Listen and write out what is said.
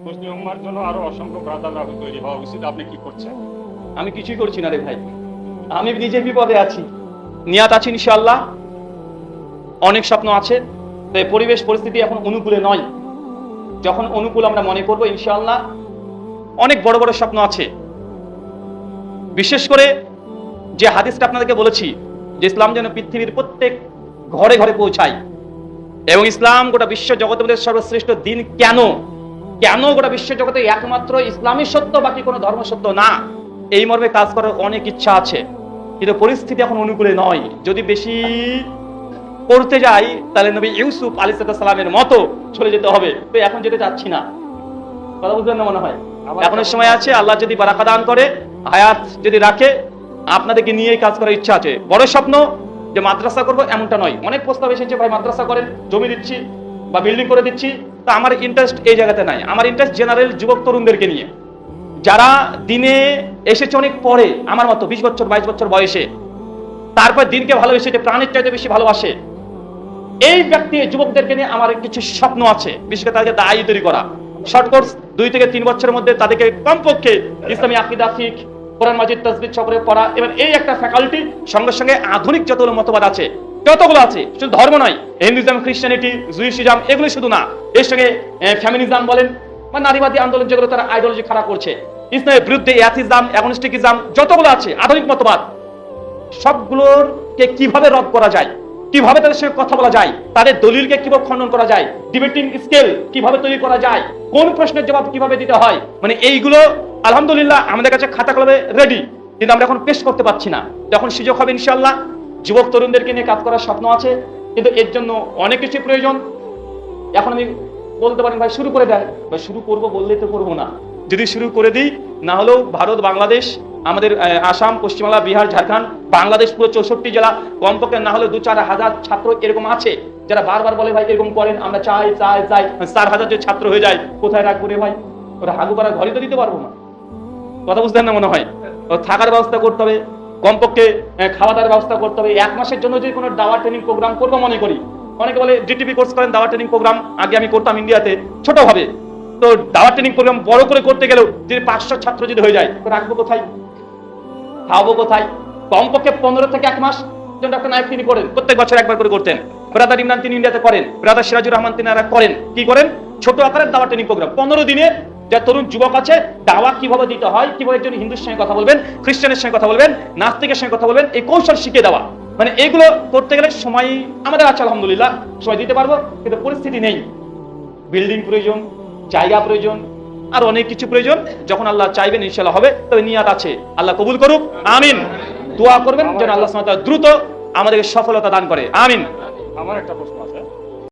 মুসলিম উম্মার জন্য আরো অসংখ্য ব্রাদাররা তৈরি হওয়া উচিত। আপনি কি করছেন? আমি কিছুই করছি না রে ভাই, আমি নিজে বিপদে আছি। নিয়াত আছি ইনশাআল্লাহ, অনেক স্বপ্ন আছে, তো এই পরিবেশ পরিস্থিতি এখন অনুকূলে নয়। যখন অনুকূল আমরা মনে করবো ইনশাআল্লাহ অনেক বড় বড় স্বপ্ন আছে। বিশেষ করে যে হাদিসটা আপনাদেরকে বলেছি যে ইসলাম যেন পৃথিবীর প্রত্যেক ঘরে ঘরে পৌঁছায়, এবং ইসলাম গোটা বিশ্ব জগতের সর্বশ্রেষ্ঠ দিন। কেন কেন গোটা বিশ্ব জগতে একমাত্র ইসলামই সত্য, বাকি কোনো ধর্ম সত্য না, এই মর্মে কাজ করার অনেক ইচ্ছা আছে, কিন্তু পরিস্থিতি এখন অনুকূলে নয়। যদি বেশি করতে যাই তাহলে নবী ইউসুফ আলাইহিস সালামের মতো চলে যেতে হবে, তো এখন যেতে চাচ্ছি না। কথা বুঝলেন না মনে হয়? এখনো সময় আছে, আল্লাহ যদি বারাকা দান করে, হায়াত যদি রাখে, আপনাদেরকে নিয়েই কাজ করার ইচ্ছা আছে। বড় স্বপ্ন যে মাদ্রাসা করব এমনটা নয়। অনেক প্রস্তাব এসেছে, ভাই মাদ্রাসা করেন, জমি দিচ্ছি বা বিল্ডিং করে দিচ্ছি, তা আমার ইন্টারেস্ট এই জায়গাতে নাই। আমার ইন্টারেস্ট জেনারেল যুবক তরুণদেরকে নিয়ে, যারা দিনে এসেছে অনেক পরে, আমার মতো 20 বছর 22 বছর বয়সে, তারপর দিনকে ভালোবেসে প্রাণের চাইতে বেশি ভালোবাসে, এই ব্যক্তি যুবকদেরকে নিয়ে আমার কিছু স্বপ্ন আছে। বিশেষ করে তাদেরকে দায়ী তৈরি করা, শর্ট কোর্স 2 থেকে 3 বছরের মধ্যে তাদেরকে কমপক্ষে ইসলামী আকীদা, ফিকহ, কোরআন মাজিদ, তাসবিহ চক্রে পড়া, এবং এই একটা ফ্যাকাল্টি, সঙ্গে সঙ্গে আধুনিক যতগুলো মতবাদ আছে, যতগুলো আছে, শুধু ধর্ম নয়, হিন্দুইজম, খ্রিস্টানিটি, জুইশিজম, এগুলো শুধু না, এর সঙ্গে ফ্যামিনিজম বলেন বা নারীবাদী আন্দোলন, যেগুলো তারা আইডিওলজি খারাপ করছে, ইসলামের বিরুদ্ধে অ্যাথিজম, অ্যাগনস্টিকিজম, যতগুলো আছে আধুনিক মতবাদ, সবগুলোকে কিভাবে রদ করা যায়, কিভাবে তাদের সঙ্গে কথা বলা যায়, তাদের দলিলকে কিভাবে খণ্ডন করা যায়, ডিবেটিং স্কিল কিভাবে তৈরি করা যায়, কোন প্রশ্নের জবাব কিভাবে দিতে হয়, মানে এইগুলো আলহামদুলিল্লাহ আমাদের কাছে খাতা কলমে রেডি, কিন্তু আমরা এখন পেশ করতে পারছি না। যখন সুযোগ হবে ইনশাআল্লাহ যুবক তরুণদেরকে নিয়ে কাজ করার স্বপ্ন আছে, কিন্তু এর জন্য অনেক কিছু প্রয়োজন। এখন আমি বলতে পারেন ভাই শুরু করে দেন, ভাই শুরু করবো বললেই তো করবো না, যদি শুরু করে দিই, না হলেও ভারত, বাংলাদেশ, আমাদের আসাম, পশ্চিমবাংলা, বিহার, ঝাড়খণ্ড, বাংলাদেশ পুরো 64 জেলা, কমপক্ষে না হলে 2-4 হাজার ছাত্র এরকম আছে যারা বারবার বলে ভাই এরকম করেন, আমরা চাই চাই চাই। 4,000 যে ছাত্র হয়ে যায়, কোথায় রাখবো রে ভাই? ওরা হাগু করার ঘরে তো দিতে পারবো না। কথা বুঝতেন না মনে হয়? থাকার ব্যবস্থা করতে হবে, কমপক্ষে খাওয়া দাওয়ার ব্যবস্থা করতে হবে। 1 মাসের জন্য যদি কোনো দাওয়া ট্রেনিং প্রোগ্রাম করবো মনে করি, অনেকে বলে ডিটিপি কোর্স করেন, দাওয়া ট্রেনিং প্রোগ্রাম আগে আমি করতাম ইন্ডিয়াতে, ছোট হবে, তো দাওয়া ট্রেনিং প্রোগ্রাম বড় করে করতে গেলেও যদি 500 ছাত্র যদি হয়ে যায়, তো রাখবো কোথায়, খাওয়াবো কোথায়? কমপক্ষে 15 থেকে 1 মাস ডক্টর নায়েক তিনি করেন, প্রত্যেক বছর একবার করে করতেন। ব্রাদার ইমরান তিনি ইন্ডিয়াতে করেন, ব্রাদার সিরাজুর রহমান তিনারা করেন। কি করেন? ছোট আকারের দাওয়া ট্রেনিং প্রোগ্রাম 15 দিনে, যা তরুণ যুবক আছে দাওয়া কিভাবে দিতে হয়, কিভাবে একজন হিন্দুর সঙ্গে কথা বলবেন, খ্রিস্টানের সঙ্গে কথা বলবেন, নাস্তিকের সঙ্গে কথা বলবেন, এই কৌশল শিখে দেওয়া। মানে এগুলো করতে গেলে সময় আমাদের আছে আলহামদুলিল্লাহ, সময় দিতে পারবো, কিন্তু পরিস্থিতি নেই। বিল্ডিং প্রয়োজন, জায়গা প্রয়োজন, আর অনেক কিছু প্রয়োজন। যখন আল্লাহ চাইবেন ইনশাআল্লাহ হবে, তবে নিয়াত আছে, আল্লাহ কবুল করুক, আমিন। দোয়া করবেন যেন আল্লাহ সুবহানাহু ওয়া তাআলা দ্রুত আমাদেরকে সফলতা দান করে, আমিন। আমার একটা প্রশ্ন আছে।